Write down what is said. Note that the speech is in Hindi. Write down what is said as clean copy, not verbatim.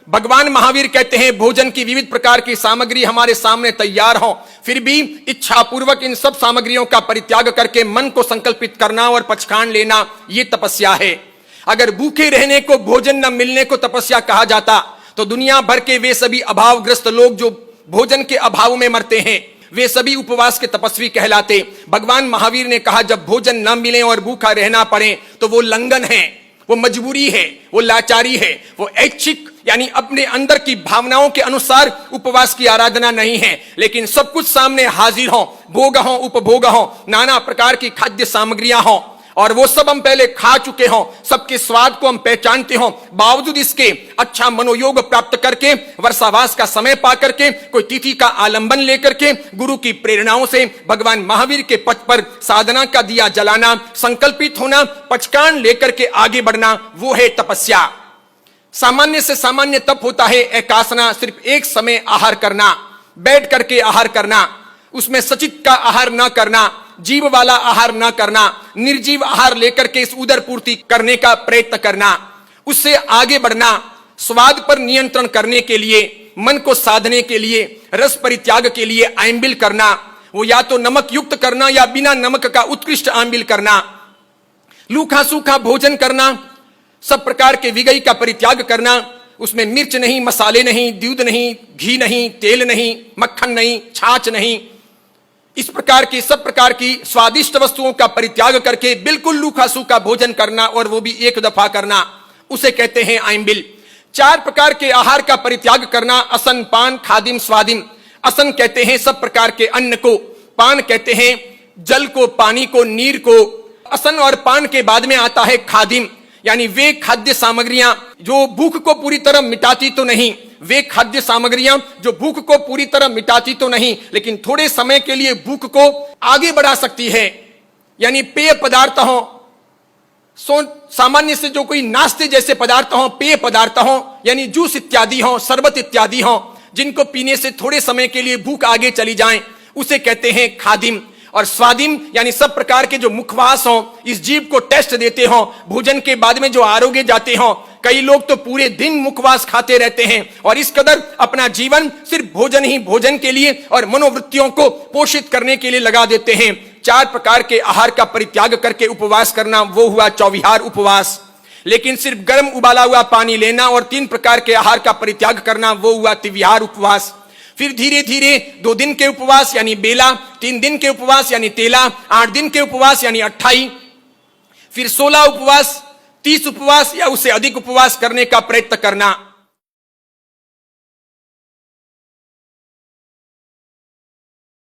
भगवान महावीर कहते हैं भोजन की विविध प्रकार की सामग्री हमारे सामने तैयार हो, फिर भी इच्छा पूर्वक इन सब सामग्रियों का परित्याग करके मन को संकल्पित करना और पचखान लेना, ये तपस्या है। अगर भूखे रहने को, भोजन न मिलने को तपस्या कहा जाता तो दुनिया भर के वे सभी अभावग्रस्त लोग जो भोजन के अभाव में मरते हैं, वे सभी उपवास के तपस्वी कहलाते। भगवान महावीर ने कहा जब भोजन न मिले और भूखा रहना पड़े तो वो लंघन है, वो मजबूरी है, वो लाचारी है, वो ऐच्छिक यानी अपने अंदर की भावनाओं के अनुसार उपवास की आराधना नहीं है। लेकिन सब कुछ सामने हाजिर हो, भोग हो, उपभोग हो, नाना प्रकार की खाद्य सामग्रियां हो और वो सब हम पहले खा चुके हों, सबके स्वाद को हम पहचानते हों, बावजूद इसके अच्छा मनोयोग प्राप्त करके, वर्षावास का समय पा करके, कोई तिथि का आलंबन लेकर के, गुरु की प्रेरणाओं से भगवान महावीर के पथ पर साधना का दिया जलाना, संकल्पित होना, पचकान लेकर के आगे बढ़ना, वो है तपस्या। सामान्य से सामान्य तप होता है एकासना, सिर्फ एक समय आहार करना, बैठ करके आहार करना, उसमें सचित का आहार न करना, जीव वाला आहार न करना, निर्जीव आहार लेकर के इस उदर पूर्ति करने का प्रयत्न करना, उससे आगे बढ़ना, स्वाद पर नियंत्रण करने के लिए, मन को साधने के लिए, रस परित्याग के लिए आंबिल करना, वो या तो नमक युक्त करना या बिना नमक का उत्कृष्ट आंबिल करना, लूखा सूखा भोजन करना, सब प्रकार के विगई का परित्याग करना, उसमें मिर्च नहीं, मसाले नहीं, दूध नहीं, घी नहीं, तेल नहीं, मक्खन नहीं, छाछ नहीं, इस प्रकार की सब प्रकार की स्वादिष्ट वस्तुओं का परित्याग करके बिल्कुल लूखा सूखा भोजन करना और वो भी एक दफा करना, उसे कहते हैं आंबिल। 4 प्रकार के आहार का परित्याग करना, असन, पान, खादिम, स्वादिम। असन कहते हैं सब प्रकार के अन्न को, पान कहते हैं जल को, पानी को, नीर को। असन और पान के बाद में आता है खादिम, यानी वे खाद्य सामग्रियां जो भूख को पूरी तरह मिटाती तो नहीं, वे खाद्य सामग्रियां जो भूख को पूरी तरह मिटाती तो नहीं लेकिन थोड़े समय के लिए भूख को आगे बढ़ा सकती है, यानी पेय पदार्थ हो, सामान्य से जो कोई नाश्ते जैसे पदार्थ हो, पेय पदार्थ हो, यानी जूस इत्यादि हो, शरबत इत्यादि हो, जिनको पीने से थोड़े समय के लिए भूख आगे चली जाए, उसे कहते हैं खादिम। और स्वादिम यानी सब प्रकार के जो मुखवास हो, इस जीव को टेस्ट देते हो, भोजन के बाद में जो आरोग्य जाते हो। कई लोग तो पूरे दिन मुखवास खाते रहते हैं और इस कदर अपना जीवन सिर्फ भोजन ही भोजन के लिए और मनोवृत्तियों को पोषित करने के लिए लगा देते हैं। 4 प्रकार के आहार का परित्याग करके उपवास करना, वो हुआ चौविहार उपवास। लेकिन सिर्फ गर्म उबाला हुआ पानी लेना और 3 प्रकार के आहार का परित्याग करना, वो हुआ त्रिविहार उपवास। फिर धीरे धीरे 2 दिन के उपवास यानी बेला, 3 दिन के उपवास यानी तेला, 8 दिन के उपवास यानी 28, फिर 16 उपवास, 30 उपवास या उससे अधिक उपवास करने का प्रयत्न करना।